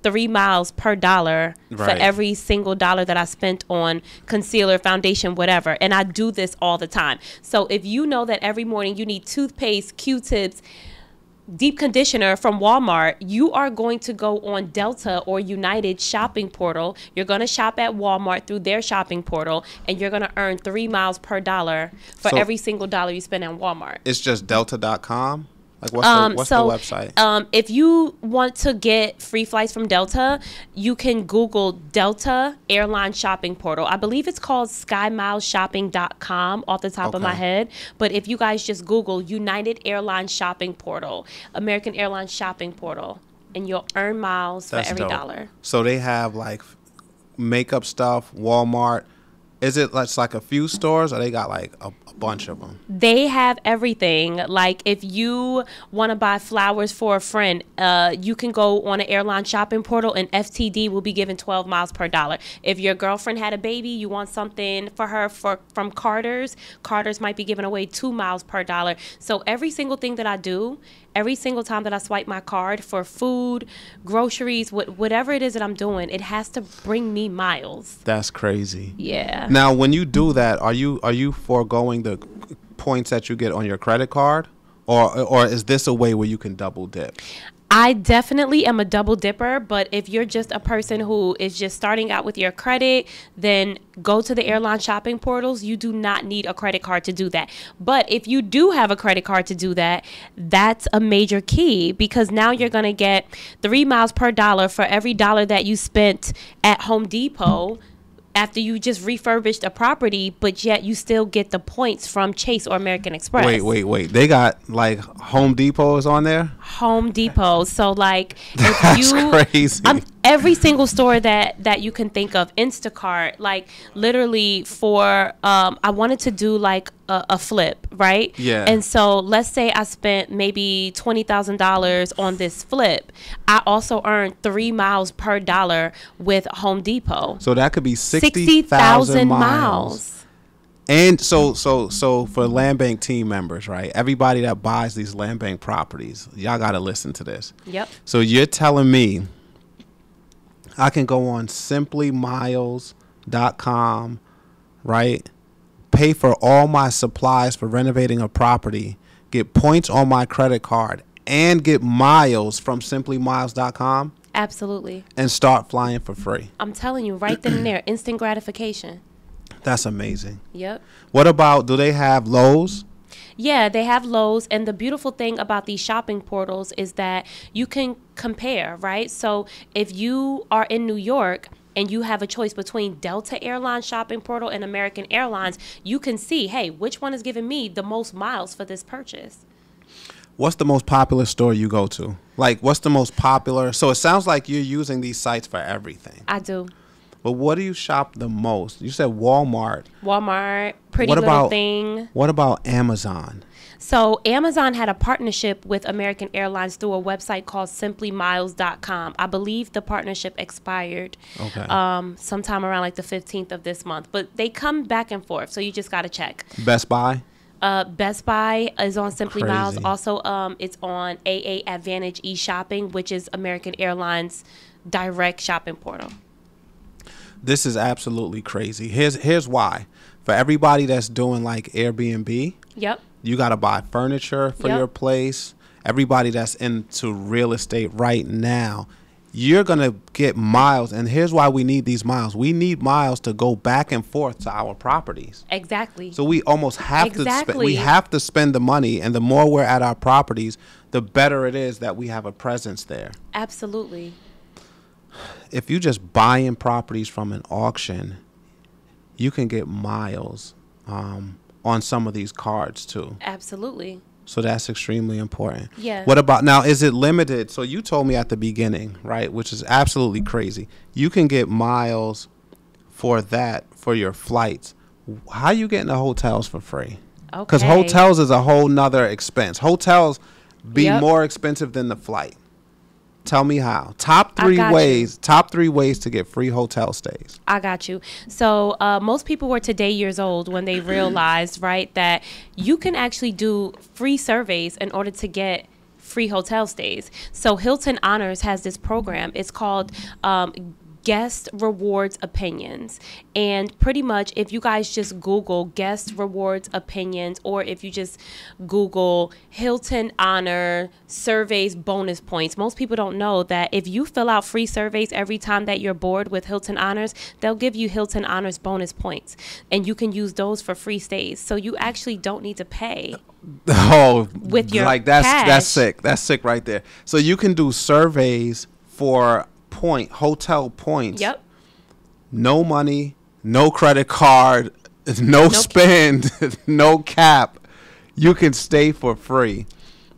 3 miles per dollar for every single dollar that I spent on concealer, foundation, whatever. And I do this all the time. So if you know that every morning you need toothpaste, Q-tips, deep conditioner from Walmart, you are going to go on Delta or United shopping portal. You're going to shop at Walmart through their shopping portal, and you're going to earn 3 miles per dollar for every single dollar you spend on Walmart. It's just delta.com? Like what's the website? If you want to get free flights from Delta, you can Google Delta Airline Shopping Portal. I believe it's called skymileshopping.com off the top of my head. But if you guys just Google United Airlines Shopping Portal, American Airlines Shopping Portal, and you'll earn miles for every dollar. So they have like makeup stuff, Walmart, Is it like a few stores, or they got like a bunch of them? They have everything. Like if you want to buy flowers for a friend, you can go on an airline shopping portal and FTD will be given 12 miles per dollar. If your girlfriend had a baby, you want something for her from Carter's might be giving away 2 miles per dollar. So every single thing that I do, every single time that I swipe my card for food, groceries, whatever it is that I'm doing, it has to bring me miles. That's crazy. Yeah. Now, when you do that, are you foregoing the points that you get on your credit card, or is this a way where you can double dip? I definitely am a double dipper, but if you're just a person who is just starting out with your credit, then go to the airline shopping portals. You do not need a credit card to do that. But if you do have a credit card to do that, that's a major key, because now you're going to get 3 miles per dollar for every dollar that you spent at Home Depot after you just refurbished a property, but yet you still get the points from Chase or American Express. Wait. They got like Home Depot is on there? Home Depot. So like if That's crazy. Every single store that you can think of, Instacart, like literally for I wanted to do like a flip, right? Yeah. And so let's say I spent maybe $20,000 on this flip. I also earned 3 miles per dollar with Home Depot. So that could be 60,000 miles. And so for Landbank team members, right? Everybody that buys these Landbank properties, y'all got to listen to this. Yep. So you're telling me I can go on simplymiles.com, right? Pay for all my supplies for renovating a property, get points on my credit card, and get miles from simplymiles.com? Absolutely. And start flying for free. I'm telling you, right then and there, instant gratification. That's amazing. Yep. What about, do they have Lowe's? Yeah, they have Lowe's, and the beautiful thing about these shopping portals is that you can compare, right? So if you are in New York and you have a choice between Delta Airlines shopping portal and American Airlines, you can see, hey, which one is giving me the most miles for this purchase? What's the most popular store you go to? Like, what's the most popular? So it sounds like you're using these sites for everything. I do. But what do you shop the most? You said Walmart. Walmart, Pretty Little Thing. What about Amazon? So Amazon had a partnership with American Airlines through a website called simplymiles.com. I believe the partnership expired sometime around like the 15th of this month. But they come back and forth, so you just got to check. Best Buy? Best Buy is on Simply Crazy. Miles. Also, it's on AA Advantage eShopping, which is American Airlines direct shopping portal. This is absolutely crazy. Here's why. For everybody that's doing like Airbnb, yep, you got to buy furniture for your place. Everybody that's into real estate right now, you're going to get miles. And here's why we need these miles. We need miles to go back and forth to our properties. Exactly. So we almost have to spend the money, and the more we're at our properties, the better it is that we have a presence there. Absolutely. If you just buying properties from an auction, you can get miles on some of these cards too. Absolutely. So that's extremely important. Yeah. What about now? Is it limited? So you told me at the beginning, right, which is absolutely crazy. You can get miles for that for your flights. How you getting the hotels for free? Okay. Because hotels is a whole nother expense. Hotels be more expensive than the flight. Tell me how. Top three ways to get free hotel stays. I got you. So most people were today years old when they realized, right, that you can actually do free surveys in order to get free hotel stays. So Hilton Honors has this program. It's called Guest Rewards Opinions. And pretty much if you guys just Google Guest Rewards Opinions, or if you just Google Hilton Honor surveys bonus points, most people don't know that if you fill out free surveys every time that you're bored with Hilton Honors, they'll give you Hilton Honors bonus points, and you can use those for free stays. So you actually don't need to pay. Oh, with your that's sick. That's sick right there. So you can do surveys for hotel points. Yep. No money, no credit card, no spend, no cap. You can stay for free.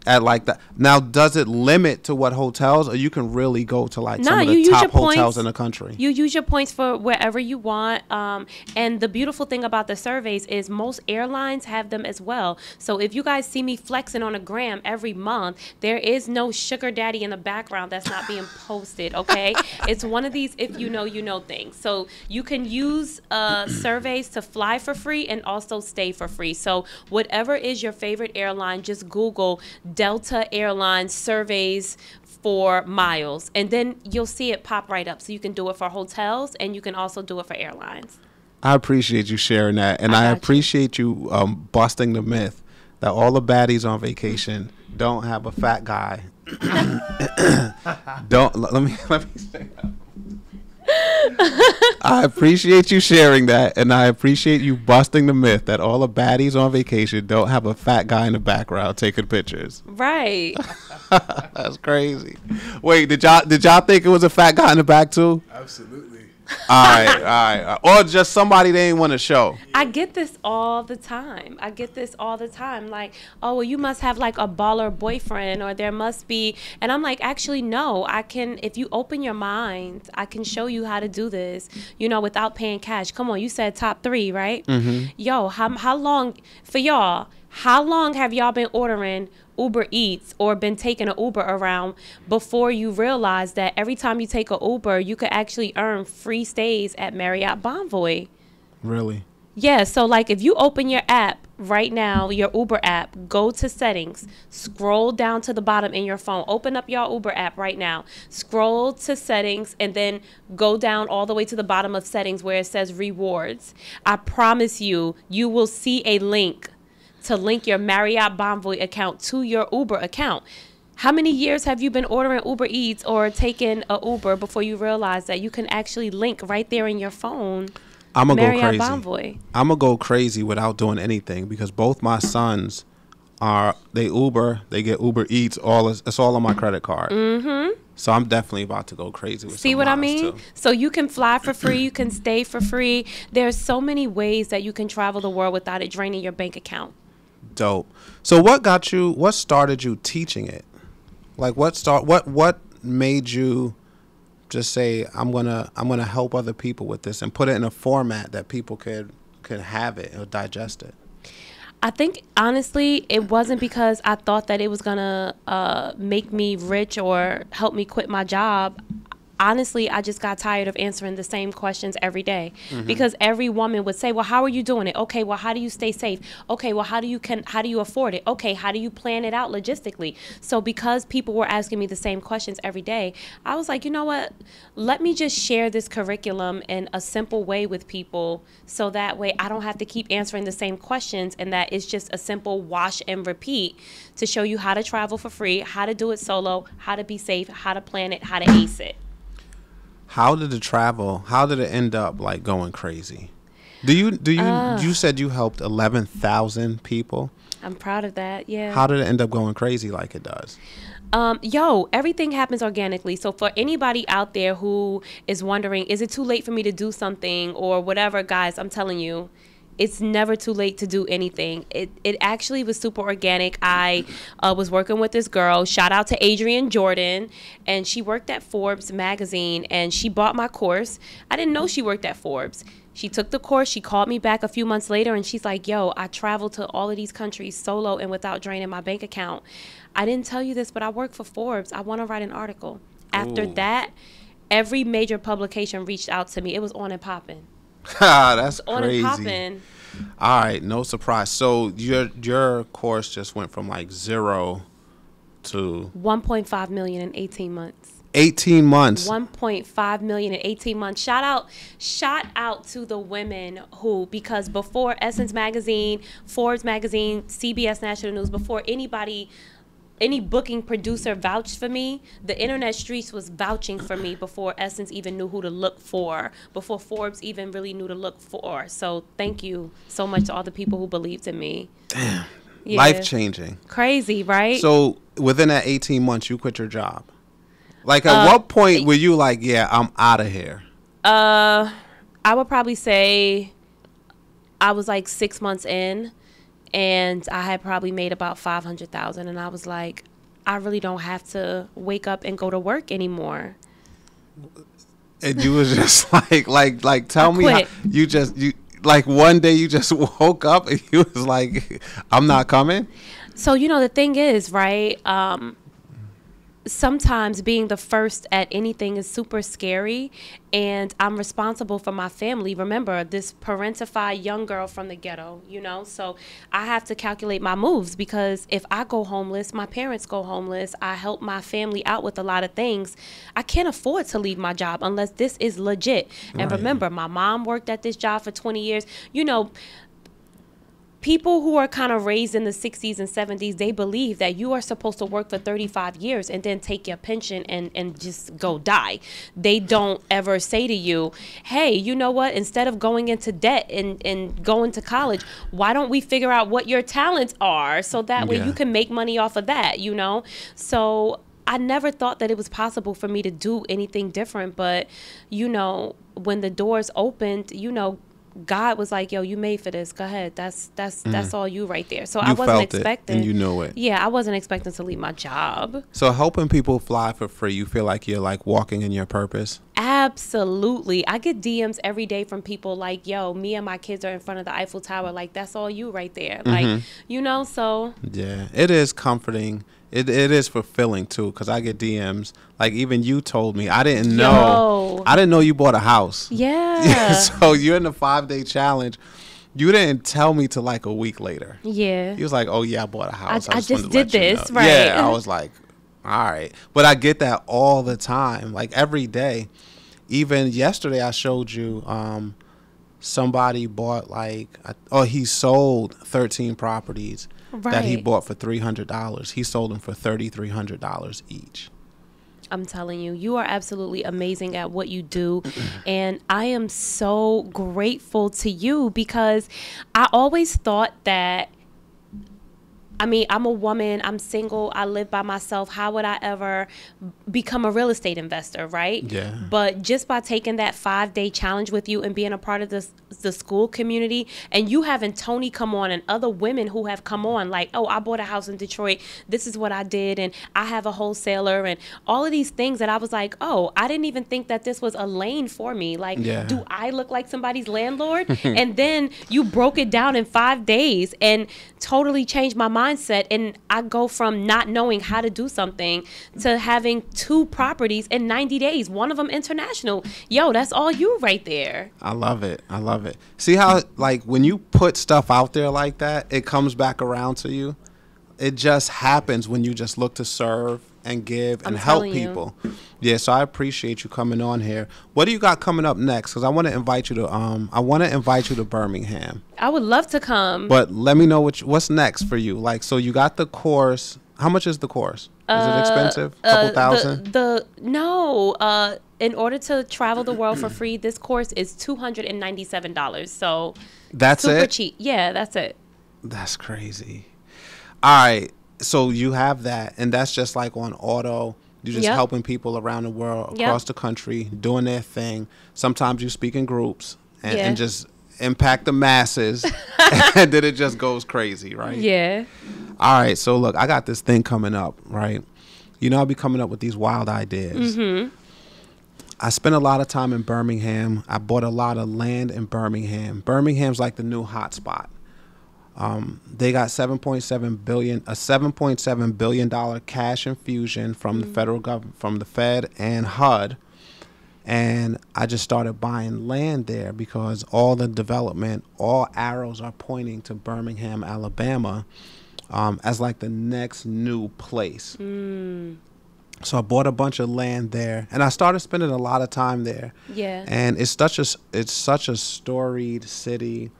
at like that. Now, does it limit to what hotels, or you can really go to like some of you the use top your points. hotels in the country? You use your points for wherever you want. And the beautiful thing about the surveys is most airlines have them as well. So if you guys see me flexing on a gram every month, there is no sugar daddy in the background that's not being posted, okay? It's one of these if you know things. So you can use surveys to fly for free and also stay for free. So whatever is your favorite airline, just Google Delta Airlines surveys for miles, and then you'll see it pop right up. So you can do it for hotels, and you can also do it for airlines. I appreciate you sharing that, and I appreciate you busting the myth that all the baddies on vacation don't have a fat guy. Let me say that. I appreciate you sharing that, and I appreciate you busting the myth that all the baddies on vacation don't have a fat guy in the background taking pictures. Right. That's crazy. Wait, did y'all think it was a fat guy in the back too? Absolutely. All right. Or just somebody they ain't want to show. I get this all the time. Like, oh, well, you must have like a baller boyfriend, or there must be. And I'm like, actually, no. I can, if you open your mind, I can show you how to do this, without paying cash. Come on, you said top 3, right? Mm-hmm. Yo, how long, for y'all, how long have y'all been ordering Uber Eats or been taking an Uber around before you realize that every time you take an Uber, you could actually earn free stays at Marriott Bonvoy? Really? Yeah, so like if you open your app right now, your Uber app, go to settings, scroll down to the bottom in your phone, open up your Uber app right now, scroll to settings, and then go down all the way to the bottom of settings where it says rewards. I promise you, you will see a link to link your Marriott Bonvoy account to your Uber account. How many years have you been ordering Uber Eats or taking a Uber before you realize that you can actually link right there in your phone? I'm gonna go crazy. Bonvoy. I'm gonna go crazy without doing anything because both my sons they Uber, they get Uber Eats, it's all on my credit card. Mm-hmm. So I'm definitely about to go crazy with See what I mean? too. So you can fly for free, you can stay for free. There's so many ways that you can travel the world without it draining your bank account. Dope. So what started you teaching it? Like what made you just say I'm gonna help other people with this and put it in a format that people could have it or digest it? I think honestly it wasn't because I thought that it was gonna make me rich or help me quit my job. Honestly, I just got tired of answering the same questions every day, because every woman would say, well, how are you doing it? Okay, well, how do you stay safe? Okay, well, how do you afford it? Okay, how do you plan it out logistically? So because people were asking me the same questions every day, I was like, you know what? Let me just share this curriculum in a simple way with people, so that way I don't have to keep answering the same questions, and that it's just a simple wash and repeat to show you how to travel for free, how to do it solo, how to be safe, how to plan it, how to ace it. How did it end up like going crazy? You said you helped 11,000 people? I'm proud of that. Yeah. How did it end up going crazy like it does? Everything happens organically. So for anybody out there who is wondering, is it too late for me to do something or whatever, guys, I'm telling you, it's never too late to do anything. It actually was super organic. I was working with this girl. Shout out to Adrienne Jordan. And she worked at Forbes magazine, and she bought my course. I didn't know she worked at Forbes. She took the course. She called me back a few months later, and she's like, yo, I traveled to all of these countries solo and without draining my bank account. I didn't tell you this, but I work for Forbes. I want to write an article. After that, every major publication reached out to me. It was on and popping. That's crazy. On and popping. All right, no surprise. So your course just went from like 0 to 1.5 million in 18 months. 18 months. 1.5 million in 18 months. Shout out to the women who, because before Essence Magazine, Forbes Magazine, CBS National News, before any booking producer vouched for me, the internet streets was vouching for me before Essence even knew who to look for, before Forbes even really knew to look for. So thank you so much to all the people who believed in me. Damn. Yeah. Life-changing. Crazy, right? So within that 18 months, you quit your job. Like at what point were you like, yeah, I'm out of here? I would probably say I was like 6 months in. and I had probably made about $500,000, and I was like, I really don't have to wake up and go to work anymore. And you was just like tell me how you like one day you just woke up and you was like, I'm not coming. So, the thing is, right, sometimes being the first at anything is super scary, and I'm responsible for my family. Remember, this parentified young girl from the ghetto, so I have to calculate my moves, because if I go homeless, my parents go homeless, I help my family out with a lot of things. I can't afford to leave my job unless this is legit. And remember, my mom worked at this job for 20 years. People who are kind of raised in the 60s and 70s, they believe that you are supposed to work for 35 years and then take your pension and just go die. They don't ever say to you, hey, you know what? Instead of going into debt and going to college, why don't we figure out what your talents are so that way you can make money off of that, So I never thought that it was possible for me to do anything different. But, when the doors opened, God was like, yo, you made for this. Go ahead. That's all you right there. So I wasn't expecting. And you know it. Yeah, I wasn't expecting to leave my job. So helping people fly for free, you feel like you're like walking in your purpose? Absolutely. I get DMs every day from people like, yo, me and my kids are in front of the Eiffel Tower. Like, that's all you right there. Like, so. Yeah, it is comforting. It is fulfilling too, because I get DMs. Like, even you told me, I didn't know you bought a house. Yeah. So you're in the 5-day challenge. You didn't tell me till like a week later. Yeah. He was like, oh yeah, I bought a house. I just did this, right? Yeah, I was like, all right. But I get that all the time, like every day. Even yesterday I showed you somebody bought he sold 13 properties. Right. That he bought for $300. He sold them for $3,300 each. I'm telling you, you are absolutely amazing at what you do. And I am so grateful to you, because I always thought that, I'm a woman, I'm single, I live by myself. How would I ever become a real estate investor, right? Yeah. But just by taking that 5-day challenge with you and being a part of the school community, and you having Tony come on and other women who have come on, like, oh, I bought a house in Detroit, this is what I did, and I have a wholesaler, and all of these things that I was like, oh, I didn't even think that this was a lane for me. Like, do I look like somebody's landlord? And then you broke it down in 5 days and totally changed my mindset. And I go from not knowing how to do something to having 2 properties in 90 days, one of them international. Yo, that's all you right there. I love it. See how, like, when you put stuff out there like that, it comes back around to you. It just happens when you just look to serve and give and help people. Yeah, so I appreciate you coming on here. What do you got coming up next? Because I want to invite you to Birmingham. I would love to come. But let me know what's next for you. Like, so you got the course. How much is the course? Is it expensive? Couple thousand? No. In order to travel the world for free, this course is $297. So that's super it? cheap. Yeah, that's it. That's crazy. All right. So you have that, and that's just like on auto. You're just helping people around the world, across the country, doing their thing. Sometimes you speak in groups and just impact the masses, and then it just goes crazy, right? Yeah. All right. So look, I got this thing coming up, right? I'll be coming up with these wild ideas. Mm-hmm. I spent a lot of time in Birmingham. I bought a lot of land in Birmingham. Birmingham's like the new hotspot. They got $7.7 billion cash infusion from the federal government, from the Fed and HUD. And I just started buying land there because all the development, all arrows are pointing to Birmingham, Alabama, as like the next new place. So I bought a bunch of land there, and I started spending a lot of time there. Yeah. And it's such a storied city.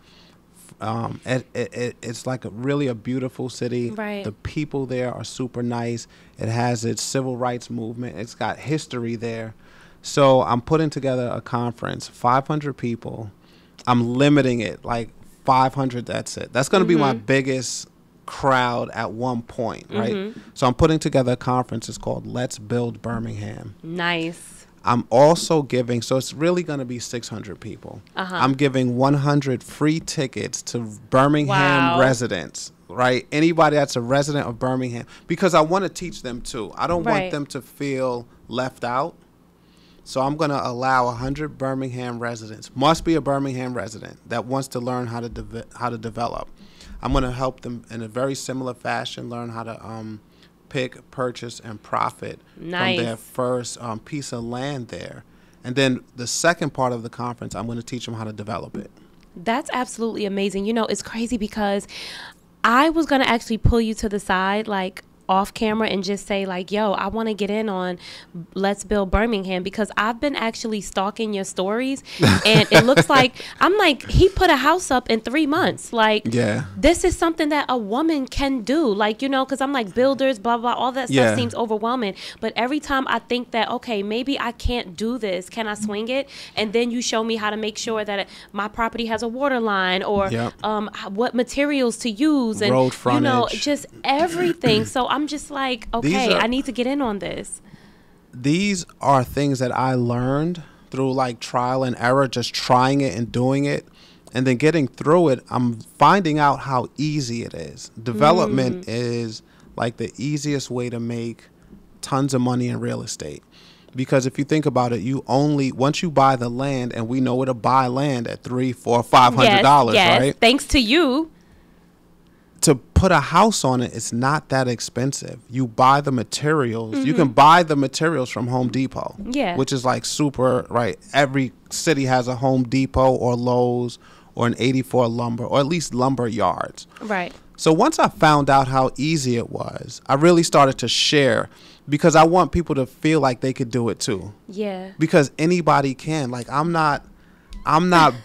It's like really a beautiful city. Right. The people there are super nice. It has its civil rights movement. It's got history there. So I'm putting together a conference, 500 people. I'm limiting it like 500. That's it. That's going to be my biggest crowd at one point, right? So I'm putting together a conference. It's called Let's Build Birmingham. Nice. I'm also giving, so it's really going to be 600 people. I'm giving 100 free tickets to Birmingham residents, right? Anybody that's a resident of Birmingham, because I want to teach them too. I don't want them to feel left out. So I'm going to allow 100 Birmingham residents, must be a Birmingham resident, that wants to learn how to develop. I'm going to help them in a very similar fashion, learn how to pick, purchase, and profit from their first piece of land there. And then the second part of the conference, I'm going to teach them how to develop it. That's absolutely amazing. You know, it's crazy because I was going to actually pull you to the side, like, off camera and just say like, yo, I want to get in on Let's Build Birmingham, because I've been actually stalking your stories and it looks like, I'm like, he put a house up in 3 months. Like, this is something that a woman can do. Like, you know, because I'm like, builders, blah, blah, all that stuff seems overwhelming. But every time I think that, okay, maybe I can't do this, can I swing it? And then you show me how to make sure that my property has a water line, or what materials to use, and road frontage, you know, just everything. So I'm just like, okay, I need to get in on this. These are things that I learned through like trial and error, just trying it and doing it, and then getting through it. I'm finding out how easy it is. Development is like the easiest way to make tons of money in real estate. Because if you think about it, you only, once you buy the land, and we know where to buy land at $300, $400, $500, right? Thanks to you. To put a house on it, it's not that expensive. You buy the materials. You can buy the materials from Home Depot, which is like super, right? Every city has a Home Depot or Lowe's or an 84 Lumber, or at least lumber yards. Right. So once I found out how easy it was, I really started to share, because I want people to feel like they could do it too. Yeah. Because anybody can. Like, I'm not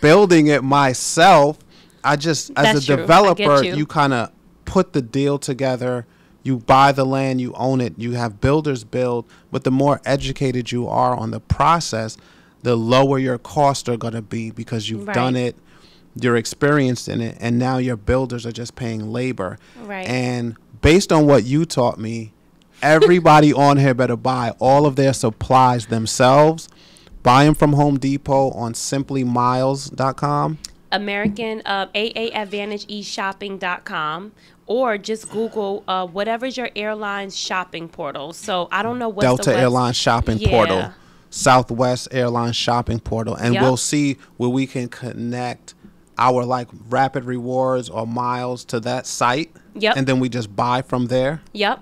building it myself. I just, as a developer, you kind of put the deal together. You buy the land, you own it, you have builders build. But the more educated you are on the process, the lower your costs are going to be, because you've done it, you're experienced in it, and now your builders are just paying labor. Right. And based on what you taught me, everybody on here better buy all of their supplies themselves. Buy them from Home Depot on simplymiles.com. American AAAdvantageShopping.com, or just Google whatever's your airline's shopping portal. So I don't know what's Delta Airlines shopping portal, Southwest Airlines shopping portal, and we'll see where we can connect our like rapid rewards or miles to that site. And then we just buy from there.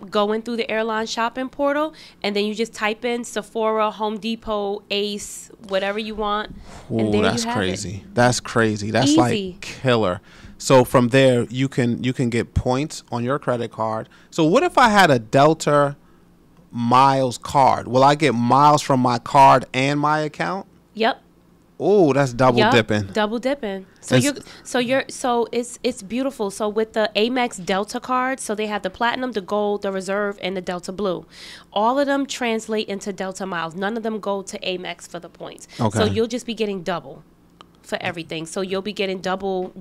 Going through the airline shopping portal, and then you just type in Sephora, Home Depot, Ace, whatever you want. Ooh, that's crazy. That's crazy. That's like killer. So from there, you can get points on your credit card. So what if I had a Delta Miles card? Will I get miles from my card and my account? Oh, that's double dipping. Double dipping. So it's beautiful. So with the Amex Delta card, so they have the Platinum, the Gold, the Reserve, and the Delta Blue. All of them translate into Delta Miles. None of them go to Amex for the points. Okay. So you'll just be getting double for everything. So you'll be getting double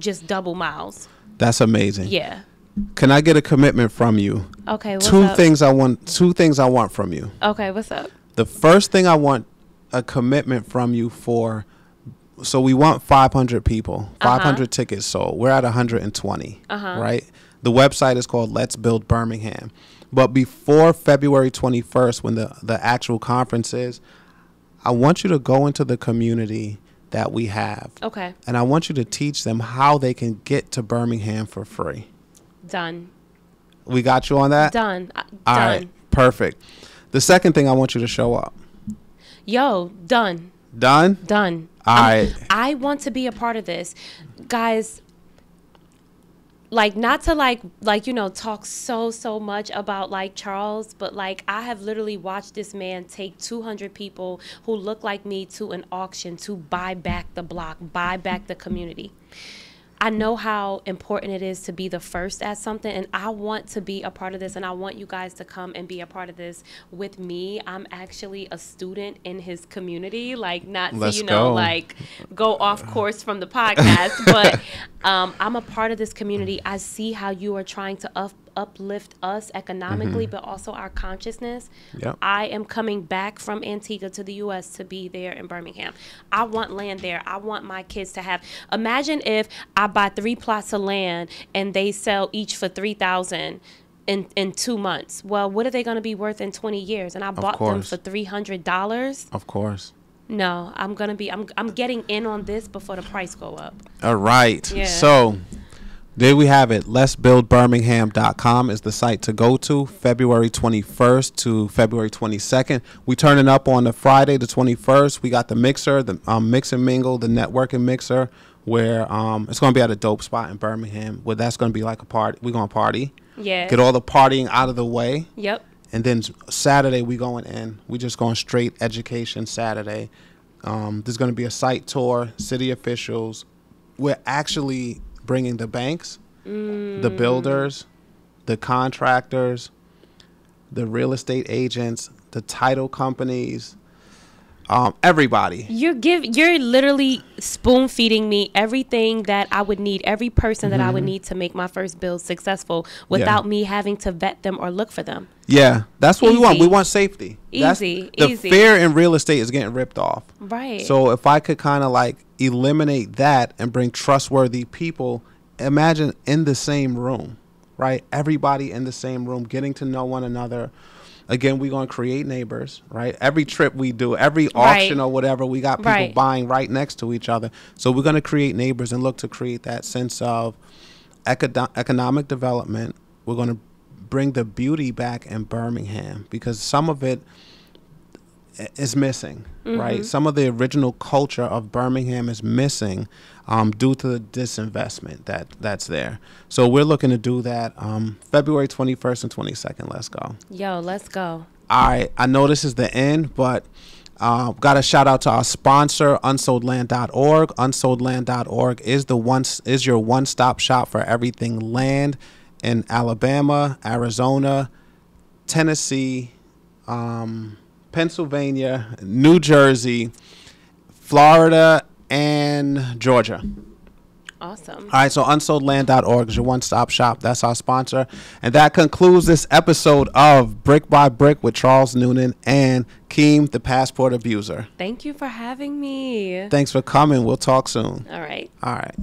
miles. That's amazing. Yeah. Can I get a commitment from you? Okay. What's Two up? things I want from you. Okay. What's up? The first thing I want a commitment from you for. So we want 500 people, 500 tickets sold. We're at 120, right? The website is called Let's Build Birmingham. But before February 21st, when the actual conference is, I want you to go into the community that we have. Okay. And I want you to teach them how they can get to Birmingham for free. Done. We got you on that? Done. All right. Perfect. The second thing, I want you to show up. Yo, done. Done? Done. All right. I want to be a part of this. Guys, like, not to like you know, talk so much about like Charles, but like I have literally watched this man take 200 people who look like me to an auction to buy back the block, buy back the community. I know how important it is to be the first at something, and I want to be a part of this, and I want you guys to come and be a part of this with me. I'm actually a student in his community, like not to, you know, like go off course from the podcast, but I'm a part of this community. I see how you are trying to uplift us economically, but also our consciousness. Yep. I am coming back from Antigua to the U.S. to be there in Birmingham. I want land there. I want my kids to have. Imagine if I buy 3 plots of land and they sell each for $3,000 in 2 months. Well, what are they going to be worth in 20 years? And I bought them for $300. Of course. No, I'm getting in on this before the price go up. All right. Yeah. So there we have it. Let'sbuildbirmingham.com is the site to go to. February 21st to February 22nd. We turning up on the Friday, the 21st. We got the mixer, the mix and mingle, the networking mixer, where it's going to be at a dope spot in Birmingham. Where that's going to be like a party. We're going to party. Yeah. Get all the partying out of the way. Yep. And then Saturday we going in. We just going straight education Saturday. There's going to be a site tour, city officials. We're actually bringing the banks, the builders, the contractors, the real estate agents, the title companies, everybody. You're literally spoon feeding me everything that I would need, every person that I would need to make my first build successful without me having to vet them or look for them. Yeah, that's what we want. We want safety. Easy. The fear in real estate is getting ripped off. Right. So if I could kind of like eliminate that and bring trustworthy people, imagine in the same room, right? Everybody in the same room, getting to know one another. Again, we're going to create neighbors, right? Every trip we do, every auction or whatever, we got people buying right next to each other. So we're going to create neighbors and look to create that sense of economic development. We're going to bring the beauty back in Birmingham because some of it is missing, right? Some of the original culture of Birmingham is missing due to the disinvestment that's there. So we're looking to do that February 21st and 22nd. Let's go. Yo, let's go. All right. I know this is the end, but got a shout out to our sponsor, unsoldland.org. Unsoldland.org is your one-stop shop for everything land in Alabama, Arizona, Tennessee, Pennsylvania, New Jersey, Florida, and Georgia. Awesome. All right, so unsoldland.org is your one-stop shop. That's our sponsor. And that concludes this episode of Brick by Brick with Charles Noonan and Keem, the Passport Abuser. Thank you for having me. Thanks for coming. We'll talk soon. All right. All right.